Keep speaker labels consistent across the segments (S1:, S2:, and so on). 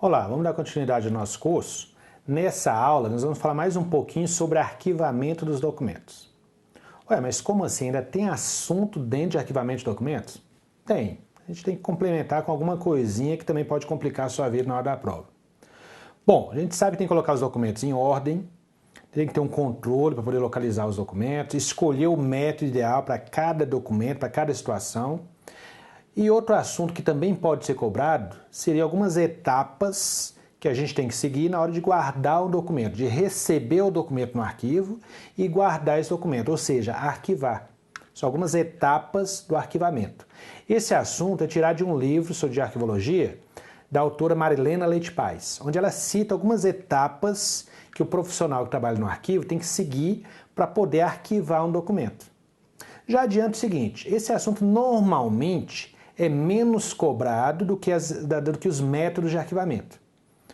S1: Olá, vamos dar continuidade ao nosso curso? Nessa aula, nós vamos falar mais um pouquinho sobre arquivamento dos documentos. Ué, mas como assim? Ainda tem assunto dentro de arquivamento de documentos? Tem. A gente tem que complementar com alguma coisinha que também pode complicar a sua vida na hora da prova. Bom, a gente sabe que tem que colocar os documentos em ordem, tem que ter um controle para poder localizar os documentos, escolher o método ideal para cada documento, para cada situação. E outro assunto que também pode ser cobrado seria algumas etapas que a gente tem que seguir na hora de guardar o documento, de receber o documento no arquivo e guardar esse documento, ou seja, arquivar. São algumas etapas do arquivamento. Esse assunto é tirado de um livro sobre arquivologia da autora Marilena Leite Paz, onde ela cita algumas etapas que o profissional que trabalha no arquivo tem que seguir para poder arquivar um documento. Já adianto o seguinte, esse assunto normalmente é menos cobrado do que os métodos de arquivamento.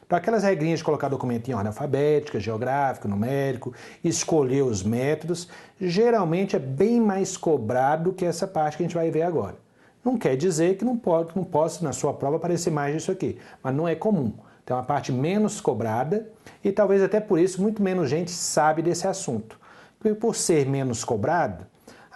S1: Então, aquelas regrinhas de colocar documento em ordem alfabética, geográfico, numérico, escolher os métodos, geralmente é bem mais cobrado do que essa parte que a gente vai ver agora. Não quer dizer que não possa na sua prova aparecer mais disso aqui, mas não é comum. Tem uma parte menos cobrada e talvez até por isso muito menos gente sabe desse assunto. Porque por ser menos cobrado,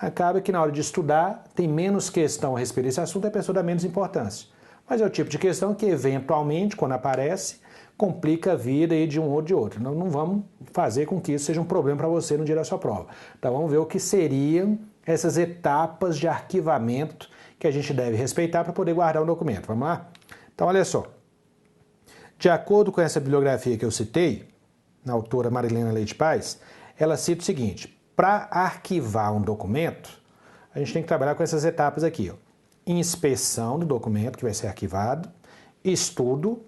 S1: acaba que na hora de estudar tem menos questão a respeito desse assunto e a pessoa dá menos importância. Mas é o tipo de questão que eventualmente, quando aparece, complica a vida aí de um ou de outro. Não vamos fazer com que isso seja um problema para você no dia da sua prova. Então vamos ver o que seriam essas etapas de arquivamento que a gente deve respeitar para poder guardar um documento. Vamos lá? Então olha só. De acordo com essa bibliografia que eu citei, na autora Marilena Leite Paz, ela cita o seguinte: para arquivar um documento, a gente tem que trabalhar com essas etapas aqui, ó. Inspeção do documento que vai ser arquivado, estudo,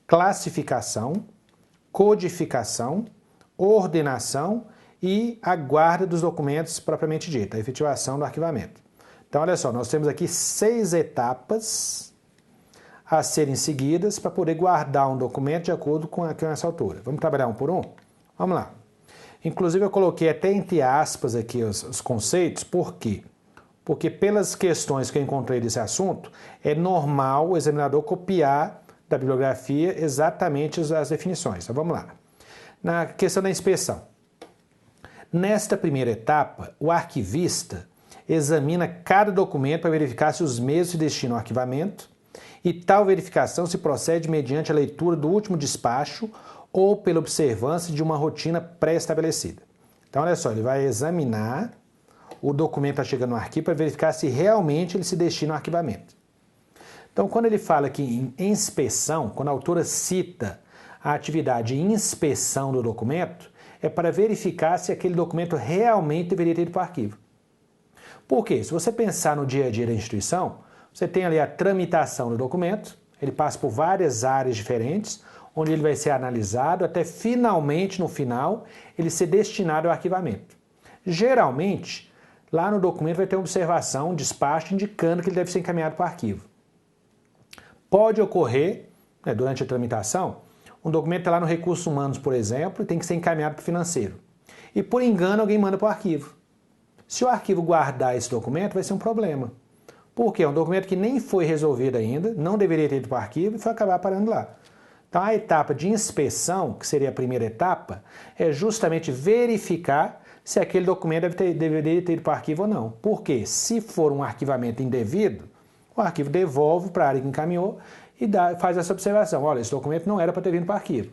S1: classificação, codificação, ordenação e a guarda dos documentos propriamente dita, a efetivação do arquivamento. Então, olha só, nós temos aqui 6 etapas a serem seguidas para poder guardar um documento de acordo com essa altura. Vamos trabalhar um por um? Vamos lá. Inclusive, eu coloquei até entre aspas aqui os conceitos, por quê? Porque pelas questões que eu encontrei desse assunto, é normal o examinador copiar da bibliografia exatamente as definições. Então, vamos lá. Na questão da inspeção. Nesta primeira etapa, o arquivista examina cada documento para verificar se os mesmos se destinam ao arquivamento e tal verificação se procede mediante a leitura do último despacho ou pela observância de uma rotina pré-estabelecida. Então, olha só, ele vai examinar o documento que está chegando no arquivo para verificar se realmente ele se destina ao arquivamento. Então, quando ele fala aqui em inspeção, quando a autora cita a atividade de inspeção do documento, é para verificar se aquele documento realmente deveria ter ido para o arquivo. Por quê? Se você pensar no dia a dia da instituição, você tem ali a tramitação do documento, ele passa por várias áreas diferentes, onde ele vai ser analisado até finalmente, no final, ele ser destinado ao arquivamento. Geralmente, lá no documento vai ter uma observação, um despacho indicando que ele deve ser encaminhado para o arquivo. Pode ocorrer, durante a tramitação, um documento está lá no Recursos Humanos, por exemplo, e tem que ser encaminhado para o financeiro. E por engano alguém manda para o arquivo. Se o arquivo guardar esse documento, vai ser um problema. Por quê? É um documento que nem foi resolvido ainda, não deveria ter ido para o arquivo e foi acabar parando lá. Então a etapa de inspeção, que seria a primeira etapa, é justamente verificar se aquele documento deveria ter ido para o arquivo ou não. Porque se for um arquivamento indevido, o arquivo devolve para a área que encaminhou e faz essa observação. Olha, esse documento não era para ter vindo para o arquivo.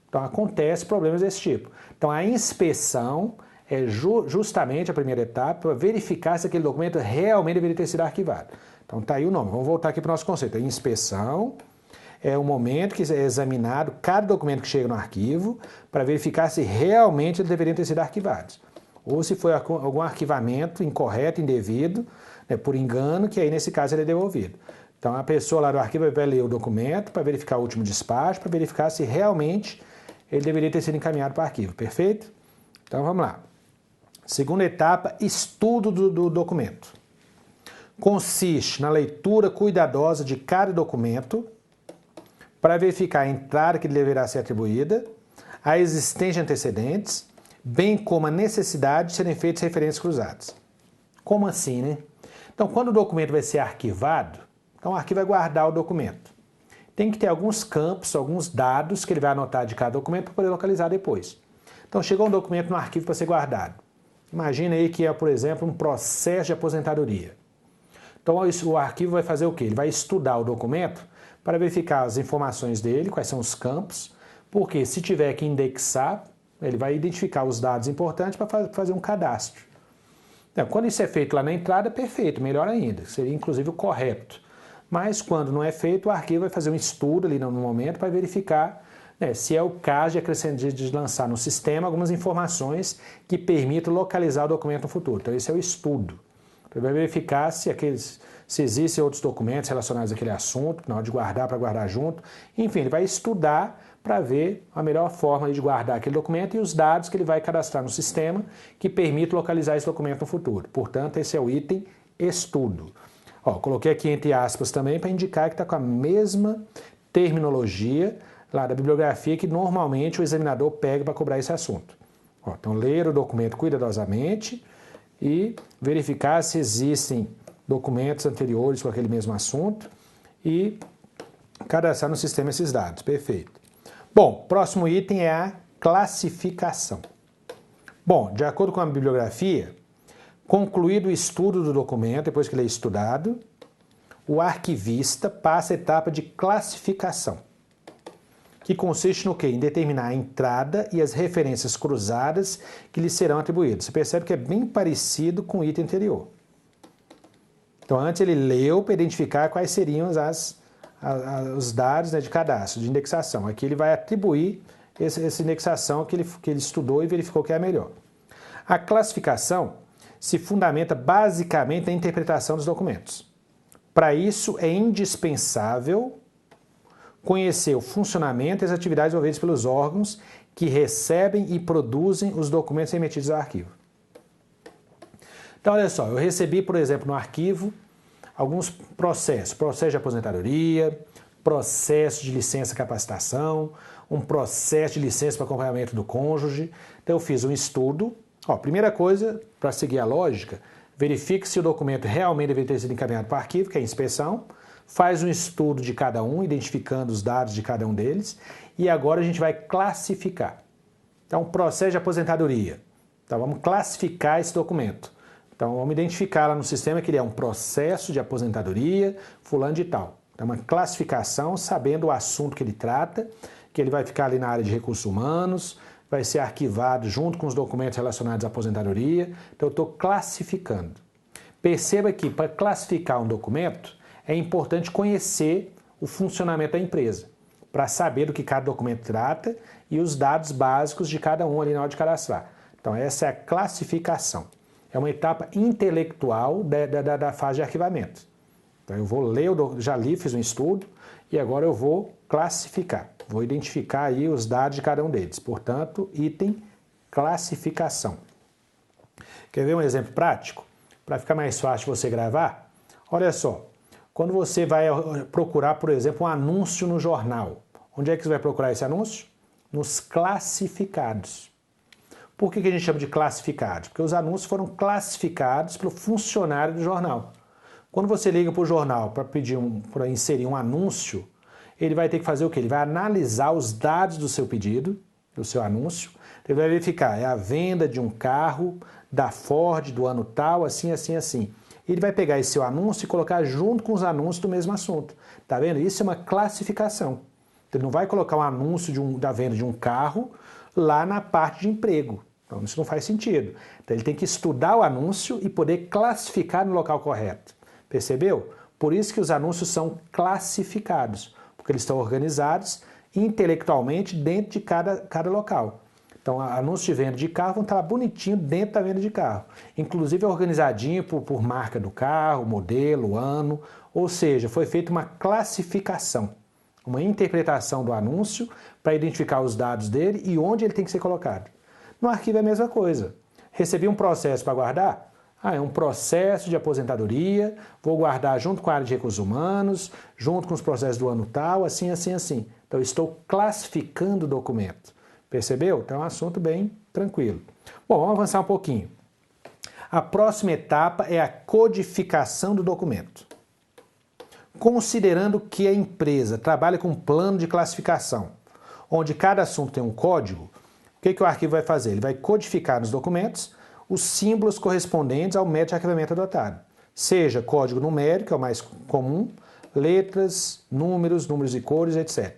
S1: Então acontece problemas desse tipo. Então a inspeção é justamente a primeira etapa para verificar se aquele documento realmente deveria ter sido arquivado. Então está aí o nome. Vamos voltar aqui para o nosso conceito. A inspeção é o momento que é examinado cada documento que chega no arquivo para verificar se realmente eles deveriam ter sido arquivados. Ou se foi algum arquivamento incorreto, indevido, por engano, que aí nesse caso ele é devolvido. Então a pessoa lá do arquivo vai ler o documento para verificar o último despacho, para verificar se realmente ele deveria ter sido encaminhado para o arquivo. Perfeito? Então vamos lá. Segunda etapa, estudo do documento. Consiste na leitura cuidadosa de cada documento para verificar a entrada que deverá ser atribuída, a existência de antecedentes, bem como a necessidade de serem feitas referências cruzadas. Como assim, né? Então, quando o documento vai ser arquivado, então o arquivo vai guardar o documento. tem que ter alguns campos, alguns dados que ele vai anotar de cada documento para poder localizar depois. Então, chegou um documento no arquivo para ser guardado. Imagina aí que é, por exemplo, um processo de aposentadoria. Então, o arquivo vai fazer o quê? Ele vai estudar o documento para verificar as informações dele, quais são os campos, porque se tiver que indexar, ele vai identificar os dados importantes para fazer um cadastro. Então, quando isso é feito lá na entrada, perfeito, melhor ainda, seria inclusive o correto. Mas quando não é feito, o arquivo vai fazer um estudo ali no momento para verificar, né, se é o caso de acrescentar, de lançar no sistema algumas informações que permitam localizar o documento no futuro. Então, esse é o estudo. Então, ele vai verificar se existem outros documentos relacionados àquele assunto, na hora de guardar, para guardar junto. Enfim, ele vai estudar para ver a melhor forma de guardar aquele documento e os dados que ele vai cadastrar no sistema que permitam localizar esse documento no futuro. Portanto, esse é o item estudo. Ó, coloquei aqui entre aspas também para indicar que está com a mesma terminologia lá da bibliografia que normalmente o examinador pega para cobrar esse assunto. Ó, então, ler o documento cuidadosamente e verificar se existem documentos anteriores com aquele mesmo assunto e cadastrar no sistema esses dados. Perfeito. Bom, próximo item é a classificação. Bom, de acordo com a bibliografia, concluído o estudo do documento, depois que ele é estudado, o arquivista passa a etapa de classificação, que consiste no quê? Em determinar a entrada e as referências cruzadas que lhe serão atribuídas. Você percebe que é bem parecido com o item anterior. Então, antes ele leu para identificar quais seriam os dados, né, de cadastro, de indexação. Aqui ele vai atribuir essa indexação que ele estudou e verificou que é a melhor. A classificação se fundamenta basicamente na interpretação dos documentos. Para isso, é indispensável conhecer o funcionamento e as atividades envolvidas pelos órgãos que recebem e produzem os documentos remetidos ao arquivo. Então, olha só, eu recebi, por exemplo, no arquivo, alguns processos. Processo de aposentadoria, processo de licença capacitação, um processo de licença para acompanhamento do cônjuge. Então, eu fiz um estudo. Ó, primeira coisa, para seguir a lógica, verifique se o documento realmente deve ter sido encaminhado para o arquivo, que é a inspeção. Faz um estudo de cada um, identificando os dados de cada um deles. E agora a gente vai classificar. Então, processo de aposentadoria. Então, vamos classificar esse documento. Então, vamos identificar lá no sistema que ele é um processo de aposentadoria, fulano de tal. Então, uma classificação, sabendo o assunto que ele trata, que ele vai ficar ali na área de recursos humanos, vai ser arquivado junto com os documentos relacionados à aposentadoria. Então, eu estou classificando. Perceba que, para classificar um documento, é importante conhecer o funcionamento da empresa, para saber do que cada documento trata e os dados básicos de cada um ali na hora de cadastrar. Então, essa é a classificação. É uma etapa intelectual da fase de arquivamento. Então, eu vou ler, já li, fiz um estudo, e agora eu vou classificar. Vou identificar aí os dados de cada um deles. Portanto, item classificação. Quer ver um exemplo prático? Para ficar mais fácil você gravar? Olha só, quando você vai procurar, por exemplo, um anúncio no jornal, onde é que você vai procurar esse anúncio? Nos classificados. Por que a gente chama de classificados? Porque os anúncios foram classificados pelo funcionário do jornal. Quando você liga para o jornal para inserir um anúncio, ele vai ter que fazer o quê? Ele vai analisar os dados do seu pedido, do seu anúncio. Ele vai verificar, é a venda de um carro da Ford do ano tal, assim, assim, assim. Ele vai pegar esse seu anúncio e colocar junto com os anúncios do mesmo assunto. Tá vendo? Isso é uma classificação. Ele não vai colocar um anúncio da venda de um carro lá na parte de emprego. Então, isso não faz sentido. Então, ele tem que estudar o anúncio e poder classificar no local correto. Percebeu? Por isso que os anúncios são classificados, porque eles estão organizados intelectualmente dentro de cada local. Então, anúncios de venda de carro vão estar bonitinho dentro da venda de carro. Inclusive, organizadinho por marca do carro, modelo, ano. Ou seja, foi feita uma classificação, uma interpretação do anúncio para identificar os dados dele e onde ele tem que ser colocado. No arquivo é a mesma coisa. Recebi um processo para guardar? É um processo de aposentadoria, vou guardar junto com a área de recursos humanos, junto com os processos do ano tal, assim, assim, assim. Então, estou classificando o documento. Percebeu? Então, é um assunto bem tranquilo. Bom, vamos avançar um pouquinho. A próxima etapa é a codificação do documento. Considerando que a empresa trabalha com um plano de classificação, onde cada assunto tem um código, o que o arquivo vai fazer? Ele vai codificar nos documentos os símbolos correspondentes ao método de arquivamento adotado. Seja código numérico, é o mais comum, letras, números e cores, etc.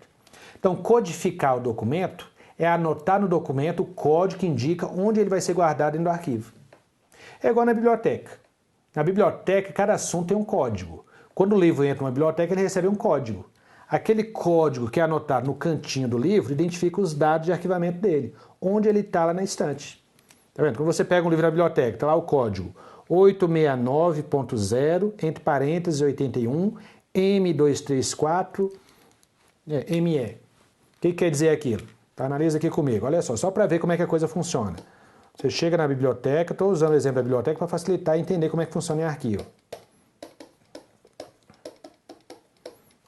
S1: Então, codificar o documento é anotar no documento o código que indica onde ele vai ser guardado dentro do arquivo. É igual na biblioteca. Na biblioteca, cada assunto tem um código. Quando o livro entra numa biblioteca, ele recebe um código. Aquele código que é anotado no cantinho do livro identifica os dados de arquivamento dele, onde ele está lá na estante. Tá vendo? Quando você pega um livro na biblioteca, está lá o código 869.0, entre parênteses 81, M234, ME. O que quer dizer aquilo? Tá, analisa aqui comigo. Olha só para ver como é que a coisa funciona. Você chega na biblioteca, estou usando o exemplo da biblioteca para facilitar e entender como é que funciona em arquivo.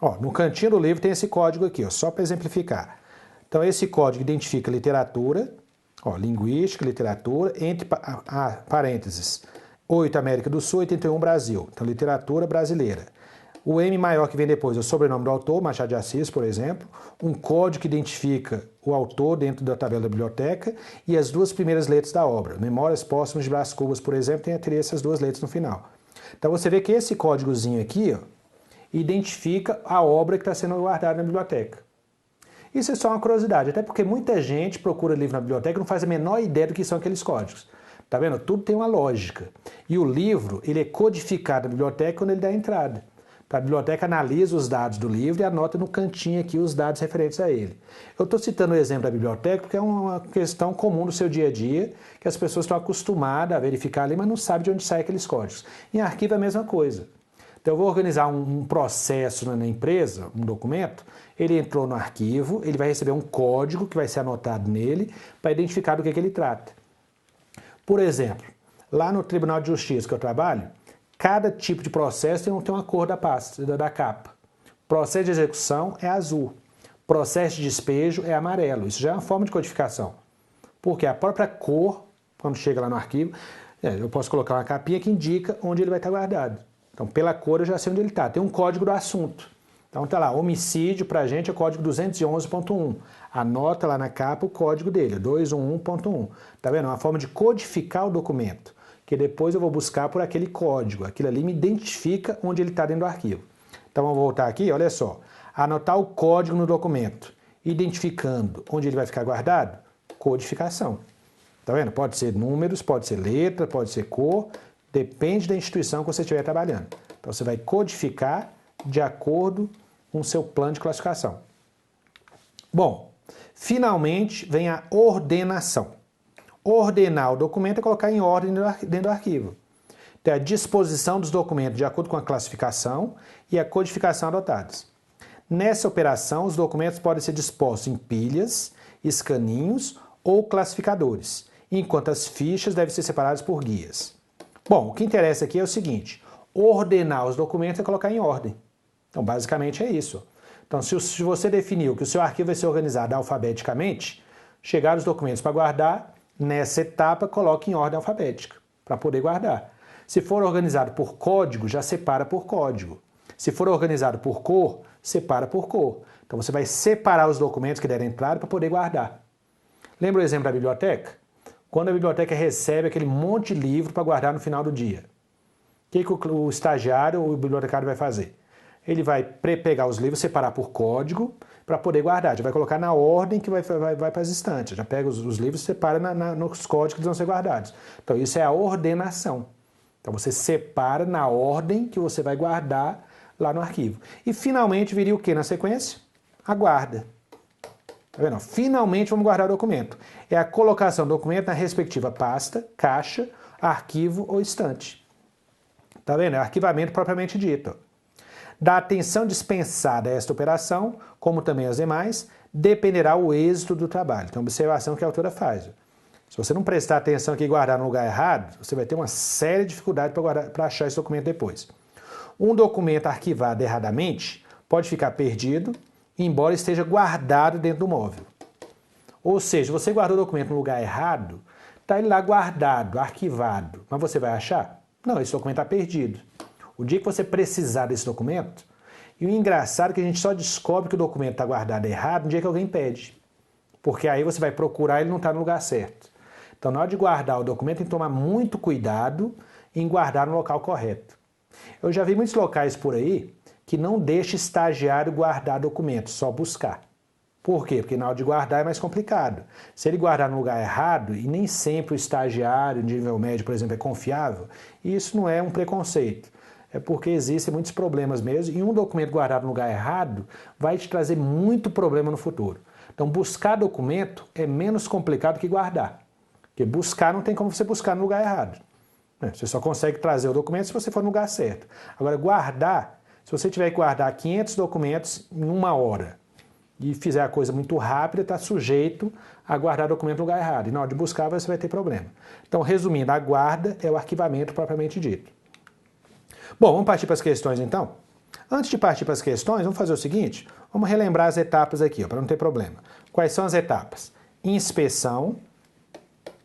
S1: Ó, no cantinho do livro tem esse código aqui, ó, só para exemplificar. Então esse código identifica literatura, ó, linguística, literatura, entre parênteses, 8 América do Sul, 81 Brasil. Então literatura brasileira. O M maior que vem depois é o sobrenome do autor, Machado de Assis, por exemplo, um código que identifica o autor dentro da tabela da biblioteca e as duas primeiras letras da obra. Memórias Póstumas de Brás Cubas, por exemplo, teria essas duas letras no final. Então você vê que esse códigozinho aqui, ó, identifica a obra que está sendo guardada na biblioteca. Isso é só uma curiosidade, até porque muita gente procura livro na biblioteca e não faz a menor ideia do que são aqueles códigos. Tá vendo? Tudo tem uma lógica. E o livro, ele é codificado na biblioteca quando ele dá a entrada. A biblioteca analisa os dados do livro e anota no cantinho aqui os dados referentes a ele. Eu estou citando o exemplo da biblioteca porque é uma questão comum do seu dia a dia, que as pessoas estão acostumadas a verificar ali, mas não sabem de onde saem aqueles códigos. Em arquivo é a mesma coisa. Então eu vou organizar um processo na empresa, um documento, ele entrou no arquivo, ele vai receber um código que vai ser anotado nele para identificar do que ele trata. Por exemplo, lá no Tribunal de Justiça que eu trabalho, cada tipo de processo tem uma cor da pasta, da capa. Processo de execução é azul. Processo de despejo é amarelo. Isso já é uma forma de codificação. Porque a própria cor, quando chega lá no arquivo, eu posso colocar uma capinha que indica onde ele vai estar guardado. Então, pela cor eu já sei onde ele está. Tem um código do assunto. Então, tá lá, homicídio pra gente é o código 211.1. Anota lá na capa o código dele, 211.1. Tá vendo? É uma forma de codificar o documento, que depois eu vou buscar por aquele código. Aquilo ali me identifica onde ele está dentro do arquivo. Então, vamos voltar aqui, olha só. Anotar o código no documento, identificando onde ele vai ficar guardado, codificação. Tá vendo? Pode ser números, pode ser letra, pode ser cor, depende da instituição que você estiver trabalhando. Então, você vai codificar de acordo com o seu plano de classificação. Bom, finalmente vem a ordenação. Ordenar o documento é colocar em ordem dentro do arquivo. Então, é a disposição dos documentos de acordo com a classificação e a codificação adotadas. Nessa operação, os documentos podem ser dispostos em pilhas, escaninhos ou classificadores, enquanto as fichas devem ser separadas por guias. Bom, o que interessa aqui é o seguinte, ordenar os documentos é colocar em ordem. Então, basicamente é isso. Então, se você definiu que o seu arquivo vai ser organizado alfabeticamente, chegar os documentos para guardar, nessa etapa, coloque em ordem alfabética, para poder guardar. Se for organizado por código, já separa por código. Se for organizado por cor, separa por cor. Então você vai separar os documentos que deram entrada para poder guardar. Lembra o exemplo da biblioteca? Quando a biblioteca recebe aquele monte de livro para guardar no final do dia, o que o estagiário ou o bibliotecário vai fazer? Ele vai pegar os livros, separar por código para poder guardar. Já vai colocar na ordem que vai para as estantes. Já pega os livros e separa nos códigos que vão ser guardados. Então isso é a ordenação. Então você separa na ordem que você vai guardar lá no arquivo. E finalmente viria o que na sequência? A guarda. Tá vendo? Finalmente vamos guardar o documento. É a colocação do documento na respectiva pasta, caixa, arquivo ou estante. Tá vendo? É arquivamento propriamente dito. Da atenção dispensada a esta operação, como também as demais, dependerá o êxito do trabalho. Então, observação que a autora faz. Se você não prestar atenção aqui e guardar no lugar errado, você vai ter uma séria dificuldade para achar esse documento depois. Um documento arquivado erradamente pode ficar perdido, embora esteja guardado dentro do móvel. Ou seja, você guardou o documento no lugar errado, está ele lá guardado, arquivado, mas você vai achar? Não, esse documento está perdido. O dia que você precisar desse documento, E o engraçado é que a gente só descobre que o documento está guardado errado no dia que alguém pede. Porque aí você vai procurar e ele não está no lugar certo. Então, na hora de guardar o documento, tem que tomar muito cuidado em guardar no local correto. Eu já vi muitos locais por aí que não deixa estagiário guardar documentos, só buscar. Por quê? Porque na hora de guardar é mais complicado. Se ele guardar no lugar errado, e nem sempre o estagiário de nível médio, por exemplo, é confiável, isso não é um preconceito. É porque existem muitos problemas mesmo, e um documento guardado no lugar errado vai te trazer muito problema no futuro. Então, buscar documento é menos complicado que guardar. Porque buscar não tem como você buscar no lugar errado. Você só consegue trazer o documento se você for no lugar certo. Agora, guardar, se você tiver que guardar 500 documentos em 1 hora e fizer a coisa muito rápida, está sujeito a guardar documento no lugar errado. E na hora de buscar, você vai ter problema. Então, resumindo, a guarda é o arquivamento propriamente dito. Bom, vamos partir para as questões então? Antes de partir para as questões, vamos fazer o seguinte, vamos relembrar as etapas aqui, para não ter problema. Quais são as etapas? Inspeção,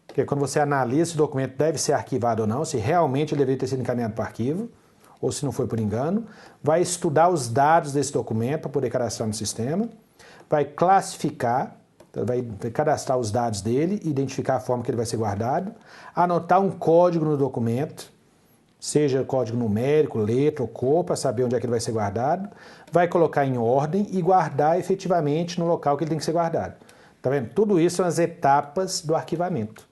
S1: que é quando você analisa se o documento deve ser arquivado ou não, se realmente ele deveria ter sido encaminhado para o arquivo, ou se não foi por engano. Vai estudar os dados desse documento para poder cadastrar no sistema. Vai classificar, vai cadastrar os dados dele, identificar a forma que ele vai ser guardado. Anotar um código no documento, seja código numérico, letra ou cor, para saber onde é que ele vai ser guardado. Vai colocar em ordem e guardar efetivamente no local que ele tem que ser guardado. Tá vendo? Tudo isso são as etapas do arquivamento.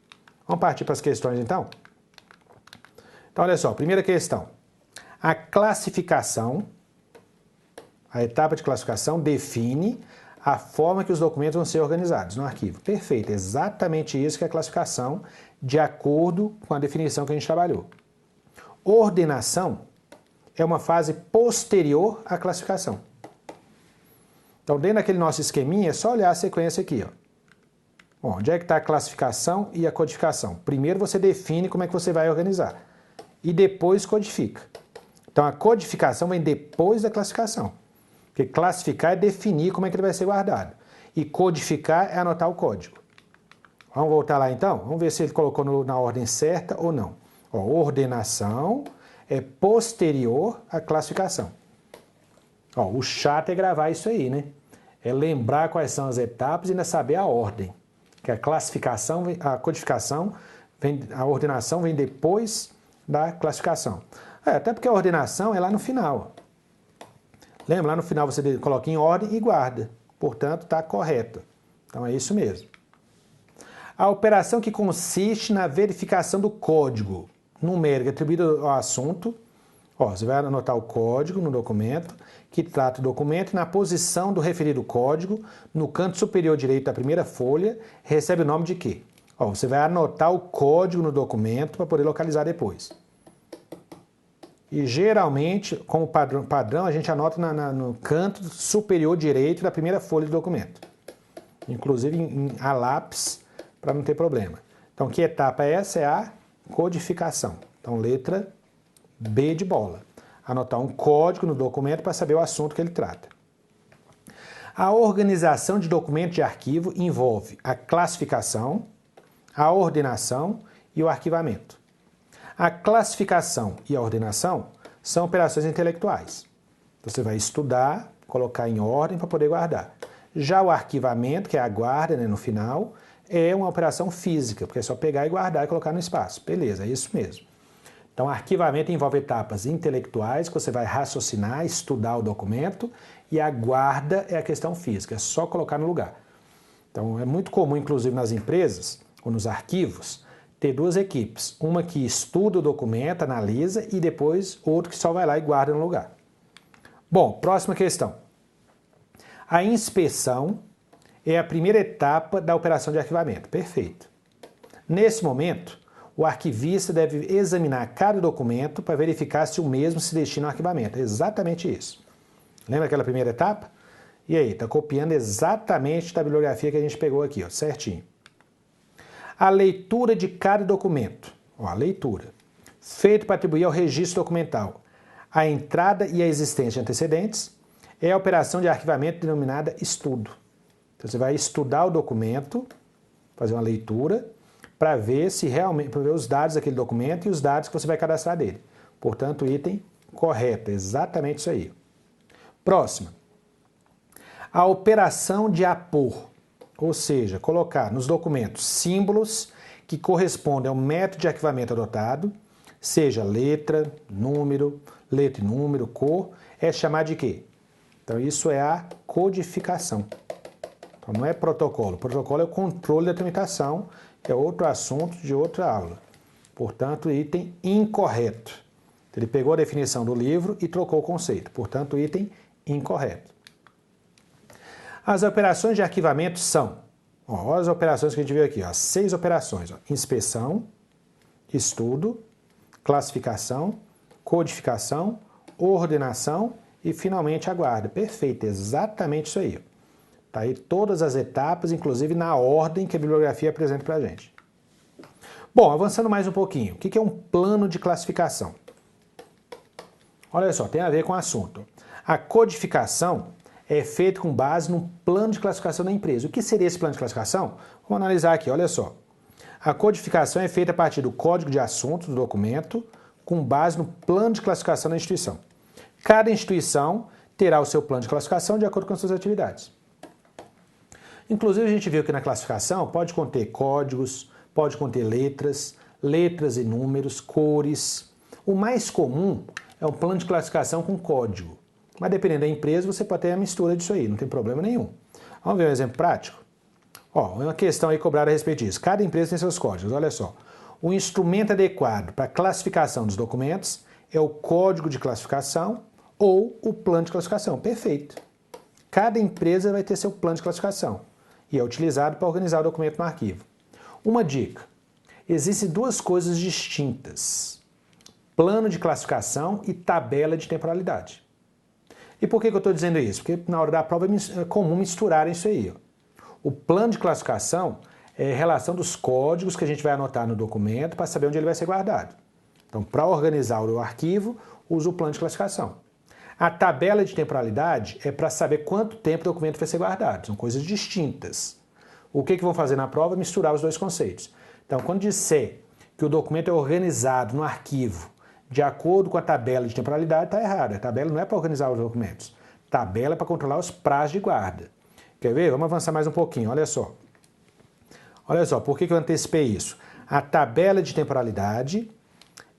S1: Vamos partir para as questões, então? Então, olha só, primeira questão. A classificação, a etapa de classificação define a forma que os documentos vão ser organizados no arquivo. Perfeito, exatamente isso que é a classificação, de acordo com a definição que a gente trabalhou. Ordenação é uma fase posterior à classificação. Então, dentro daquele nosso esqueminha, é só olhar a sequência aqui, ó. Bom, onde é que está a classificação e a codificação? Primeiro você define como é que você vai organizar e depois codifica. Então a codificação vem depois da classificação, porque classificar é definir como é que ele vai ser guardado e codificar é anotar o código. Vamos voltar lá então? Vamos ver se ele colocou na ordem certa ou não. Ó, ordenação é posterior à classificação. Ó, o chato é gravar isso aí, né? É lembrar quais são as etapas e ainda saber a ordem. Que a classificação, a codificação, a ordenação vem depois da classificação. Até porque a ordenação é lá no final. Lembra? Lá no final você coloca em ordem e guarda. Portanto, está correto. Então é isso mesmo. A operação que consiste na verificação do código numérico atribuído ao assunto. Ó, você vai anotar o código no documento, que trata o documento, e na posição do referido código, no canto superior direito da primeira folha, recebe o nome de quê? Ó, você vai anotar o código no documento para poder localizar depois. E geralmente, como padrão, a gente anota no canto superior direito da primeira folha do documento. Inclusive a lápis, para não ter problema. Então, que etapa é essa? É a codificação. Então, letra B de bola. Anotar um código no documento para saber o assunto que ele trata. A organização de documentos de arquivo envolve a classificação, a ordenação e o arquivamento. A classificação e a ordenação são operações intelectuais. Você vai estudar, colocar em ordem para poder guardar. Já o arquivamento, que é a guarda, né, no final, é uma operação física, porque é só pegar e guardar e colocar no espaço. Beleza, é isso mesmo. Então, arquivamento envolve etapas intelectuais, que você vai raciocinar, estudar o documento, e a guarda é a questão física, é só colocar no lugar. Então, é muito comum, inclusive nas empresas, ou nos arquivos, ter duas equipes. Uma que estuda o documento, analisa, e depois outro que só vai lá e guarda no lugar. Bom, próxima questão. A inspeção é a primeira etapa da operação de arquivamento. Perfeito. Nesse momento, o arquivista deve examinar cada documento para verificar se o mesmo se destina ao arquivamento. É exatamente isso. Lembra aquela primeira etapa? E aí, está copiando exatamente da bibliografia que a gente pegou aqui, ó, certinho. A leitura de cada documento, ó, a leitura, feito para atribuir ao registro documental a entrada e a existência de antecedentes, é a operação de arquivamento denominada estudo. Então, você vai estudar o documento, fazer uma leitura, para ver se realmente, para ver os dados daquele documento e os dados que você vai cadastrar dele. Portanto, item correto, exatamente isso aí. Próxima. A operação de apor, ou seja, colocar nos documentos símbolos que correspondem ao método de arquivamento adotado, seja letra e número, cor, é chamado de quê? Então isso é a codificação. Então não é protocolo. Protocolo é o controle da tramitação, que é outro assunto de outra aula. Portanto, item incorreto. Ele pegou a definição do livro e trocou o conceito. Portanto, item incorreto. As operações de arquivamento são, olha as operações que a gente viu aqui, 6 operações. Inspeção, estudo, classificação, codificação, ordenação e, finalmente, a guarda. Perfeito, exatamente isso aí. Está aí todas as etapas, inclusive na ordem que a bibliografia apresenta para a gente. Bom, avançando mais um pouquinho. O que é um plano de classificação? Olha só, tem a ver com o assunto. A codificação é feita com base no plano de classificação da empresa. O que seria esse plano de classificação? Vamos analisar aqui, olha só. A codificação é feita a partir do código de assuntos do documento, com base no plano de classificação da instituição. Cada instituição terá o seu plano de classificação de acordo com as suas atividades. Inclusive, a gente viu que na classificação pode conter códigos, pode conter letras e números, cores. O mais comum é um plano de classificação com código. Mas dependendo da empresa, você pode ter a mistura disso aí, não tem problema nenhum. Vamos ver um exemplo prático? Uma questão aí cobrada a respeito disso. Cada empresa tem seus códigos, olha só. O instrumento adequado para a classificação dos documentos é o código de classificação ou o plano de classificação. Perfeito. Cada empresa vai ter seu plano de classificação e é utilizado para organizar o documento no arquivo. Uma dica. Existem 2 coisas distintas. Plano de classificação e tabela de temporalidade. E por que eu estou dizendo isso? Porque na hora da prova é comum misturar isso aí. O plano de classificação é a relação dos códigos que a gente vai anotar no documento para saber onde ele vai ser guardado. Então, para organizar o arquivo, usa o plano de classificação. A tabela de temporalidade é para saber quanto tempo o documento vai ser guardado. São coisas distintas. O que vão fazer na prova? Misturar os 2 conceitos. Então, quando disser que o documento é organizado no arquivo de acordo com a tabela de temporalidade, está errado. A tabela não é para organizar os documentos. Tabela é para controlar os prazos de guarda. Quer ver? Vamos avançar mais um pouquinho. Olha só. Olha só, por que eu antecipei isso? A tabela de temporalidade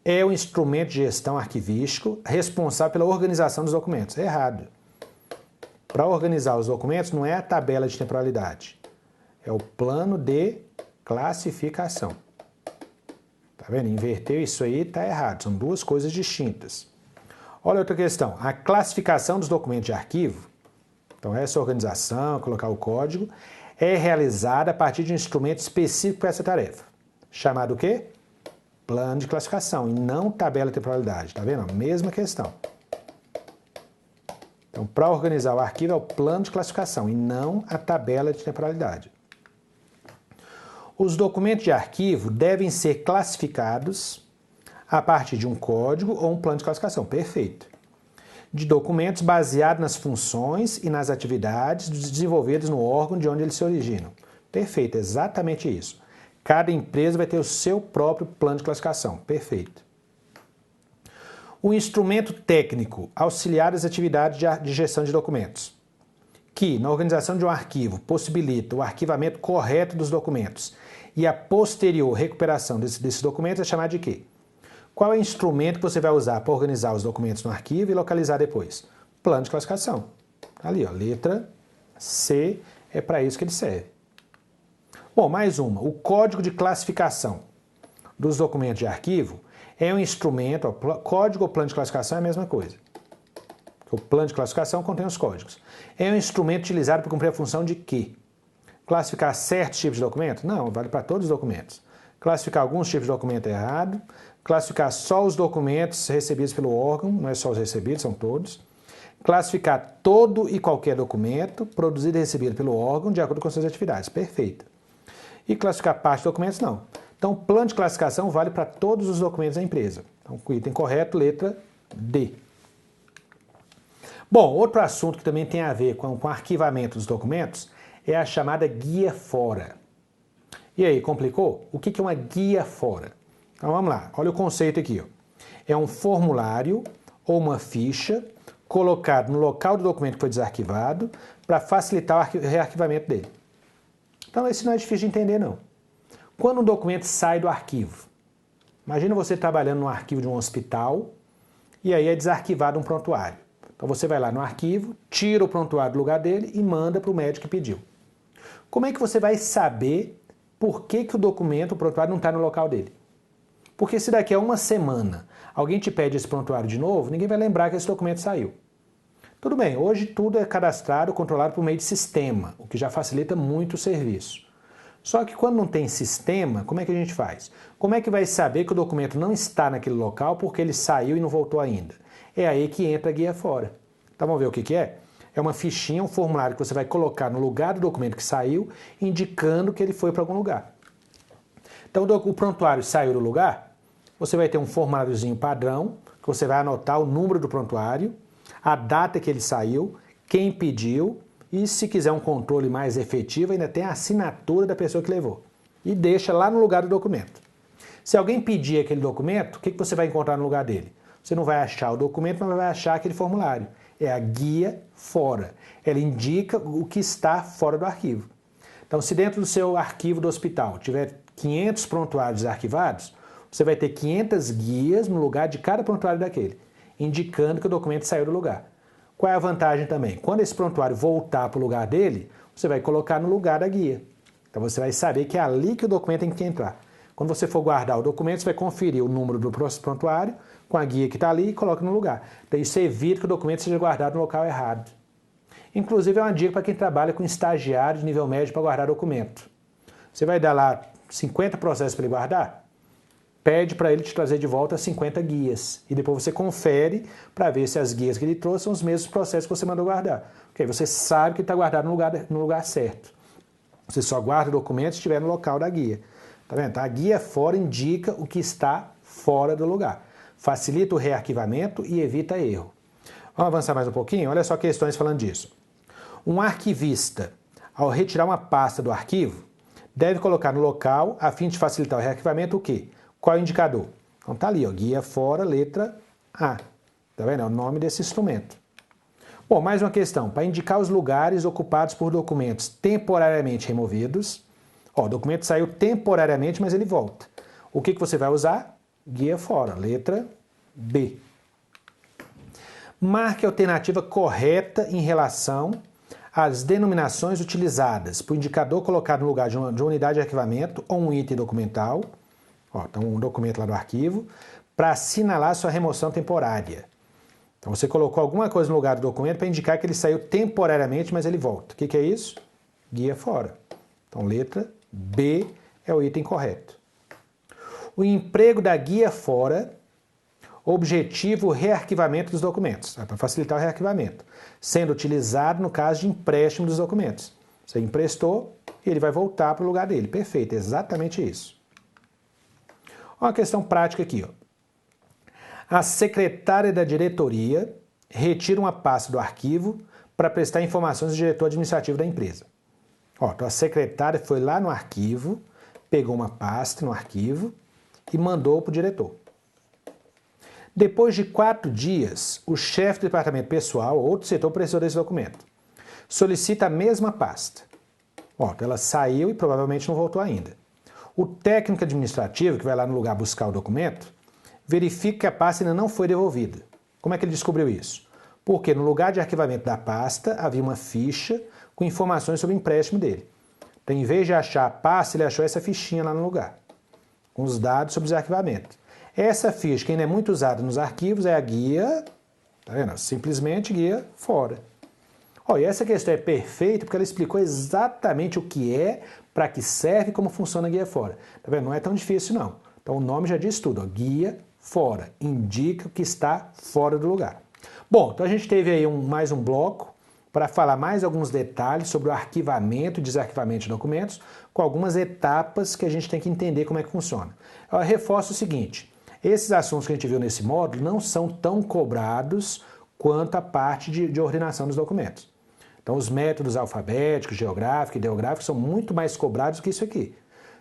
S1: é o instrumento de gestão arquivístico responsável pela organização dos documentos. É errado. Para organizar os documentos não é a tabela de temporalidade. É o plano de classificação. Tá vendo? Inverteu isso aí, tá errado. São 2 coisas distintas. Olha outra questão. A classificação dos documentos de arquivo, então essa organização, colocar o código, é realizada a partir de um instrumento específico para essa tarefa. Chamado o quê? Plano de classificação e não tabela de temporalidade. Tá vendo? A mesma questão. Então, para organizar o arquivo é o plano de classificação e não a tabela de temporalidade. Os documentos de arquivo devem ser classificados a partir de um código ou um plano de classificação. Perfeito. De documentos baseados nas funções e nas atividades desenvolvidas no órgão de onde eles se originam. Perfeito, exatamente isso. Cada empresa vai ter o seu próprio plano de classificação. Perfeito. O instrumento técnico auxiliar as atividades de gestão de documentos, que, na organização de um arquivo, possibilita o arquivamento correto dos documentos e a posterior recuperação desses documentos, é chamado de quê? Qual é o instrumento que você vai usar para organizar os documentos no arquivo e localizar depois? Plano de classificação. Ali, ó, letra C, é para isso que ele serve. Bom, mais uma. O código de classificação dos documentos de arquivo é um instrumento, ó, código ou plano de classificação é a mesma coisa. O plano de classificação contém os códigos. É um instrumento utilizado para cumprir a função de quê? Classificar certos tipos de documentos? Não, vale para todos os documentos. Classificar alguns tipos de documento é errado. Classificar só os documentos recebidos pelo órgão, não é só os recebidos, são todos. Classificar todo e qualquer documento produzido e recebido pelo órgão de acordo com suas atividades. Perfeito. E classificar parte dos documentos, não. Então, o plano de classificação vale para todos os documentos da empresa. Então, o item correto, letra D. Bom, outro assunto que também tem a ver com o arquivamento dos documentos é a chamada guia fora. E aí, complicou? O que é uma guia fora? Então vamos lá, olha o conceito aqui. Ó. É um formulário ou uma ficha colocado no local do documento que foi desarquivado para facilitar o rearquivamento dele. Então, isso não é difícil de entender, não. Quando um documento sai do arquivo, imagina você trabalhando no arquivo de um hospital e aí é desarquivado um prontuário. Então, você vai lá no arquivo, tira o prontuário do lugar dele e manda para o médico que pediu. Como é que você vai saber por que o documento, o prontuário, não está no local dele? Porque se daqui a uma semana alguém te pede esse prontuário de novo, ninguém vai lembrar que esse documento saiu. Tudo bem, hoje tudo é cadastrado, controlado por meio de sistema, o que já facilita muito o serviço. Só que quando não tem sistema, como é que a gente faz? Como é que vai saber que o documento não está naquele local porque ele saiu e não voltou ainda? É aí que entra a guia fora. Então vamos ver o que é? É uma fichinha, um formulário que você vai colocar no lugar do documento que saiu, indicando que ele foi para algum lugar. Então o prontuário saiu do lugar, você vai ter um formuláriozinho padrão, que você vai anotar o número do prontuário, a data que ele saiu, quem pediu e, se quiser um controle mais efetivo, ainda tem a assinatura da pessoa que levou. E deixa lá no lugar do documento. Se alguém pedir aquele documento, o que você vai encontrar no lugar dele? Você não vai achar o documento, mas vai achar aquele formulário. É a guia fora. Ela indica o que está fora do arquivo. Então, se dentro do seu arquivo do hospital tiver 500 prontuários arquivados, você vai ter 500 guias no lugar de cada prontuário daquele, indicando que o documento saiu do lugar. Qual é a vantagem também? Quando esse prontuário voltar para o lugar dele, você vai colocar no lugar da guia. Então você vai saber que é ali que o documento tem que entrar. Quando você for guardar o documento, você vai conferir o número do prontuário com a guia que está ali e coloca no lugar. Então isso evita que o documento seja guardado no local errado. Inclusive é uma dica para quem trabalha com estagiário de nível médio para guardar documento. Você vai dar lá 50 processos para ele guardar? Pede para ele te trazer de volta 50 guias. E depois você confere para ver se as guias que ele trouxe são os mesmos processos que você mandou guardar. Porque aí você sabe que está guardado no lugar certo. Você só guarda o documento se estiver no local da guia. Tá vendo? A guia fora indica o que está fora do lugar. Facilita o rearquivamento e evita erro. Vamos avançar mais um pouquinho? Olha só questões falando disso. Um arquivista, ao retirar uma pasta do arquivo, deve colocar no local, a fim de facilitar o rearquivamento, o quê? Qual é o indicador? Então tá ali, ó, guia fora, letra A. Tá vendo? É o nome desse instrumento. Bom, mais uma questão. Para indicar os lugares ocupados por documentos temporariamente removidos. Ó, o documento saiu temporariamente, mas ele volta. O que você vai usar? Guia fora, letra B. Marque a alternativa correta em relação às denominações utilizadas para o indicador colocado no lugar de uma unidade de arquivamento ou um item documental. Ó, então um documento lá do arquivo, para assinalar sua remoção temporária. Então você colocou alguma coisa no lugar do documento para indicar que ele saiu temporariamente, mas ele volta. O que é isso? Guia fora. Então letra B é o item correto. O emprego da guia fora, objetivo rearquivamento dos documentos, para facilitar o rearquivamento, sendo utilizado no caso de empréstimo dos documentos. Você emprestou e ele vai voltar para o lugar dele. Perfeito, exatamente isso. Uma questão prática aqui. Ó. A secretária da diretoria retira uma pasta do arquivo para prestar informações do diretor administrativo da empresa. Ó, então a secretária foi lá no arquivo, pegou uma pasta no arquivo e mandou para o diretor. Depois de 4 dias, o chefe do departamento pessoal ou outro setor precisou desse documento. Solicita a mesma pasta. Ó, então ela saiu e provavelmente não voltou ainda. O técnico administrativo, que vai lá no lugar buscar o documento, verifica que a pasta ainda não foi devolvida. Como é que ele descobriu isso? Porque no lugar de arquivamento da pasta havia uma ficha com informações sobre o empréstimo dele. Então, em vez de achar a pasta, ele achou essa fichinha lá no lugar, com os dados sobre o desarquivamento. Essa ficha, que ainda é muito usada nos arquivos, é a guia, tá vendo? Simplesmente guia fora. Ó, e essa questão é perfeita porque ela explicou exatamente o que é, para que serve e como funciona a guia fora. Tá vendo? Não é tão difícil, não. Então o nome já diz tudo, ó, guia fora. Indica o que está fora do lugar. Bom, então a gente teve aí mais um bloco para falar mais alguns detalhes sobre o arquivamento e desarquivamento de documentos, com algumas etapas que a gente tem que entender como é que funciona. Eu reforço o seguinte, esses assuntos que a gente viu nesse módulo não são tão cobrados quanto a parte de ordenação dos documentos. Então, os métodos alfabéticos, geográfico e ideográfico são muito mais cobrados que isso aqui.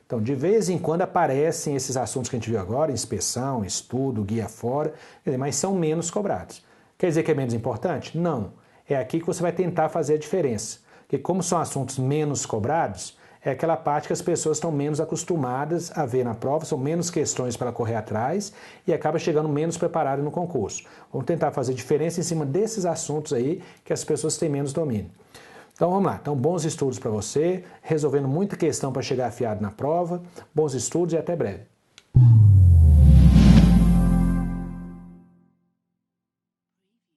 S1: Então, de vez em quando aparecem esses assuntos que a gente viu agora, inspeção, estudo, guia fora, mas são menos cobrados. Quer dizer que é menos importante? Não. É aqui que você vai tentar fazer a diferença. Porque como são assuntos menos cobrados, é aquela parte que as pessoas estão menos acostumadas a ver na prova, são menos questões para correr atrás e acaba chegando menos preparado no concurso. Vamos tentar fazer diferença em cima desses assuntos aí que as pessoas têm menos domínio. Então vamos lá, então bons estudos para você, resolvendo muita questão para chegar afiado na prova, bons estudos e até breve.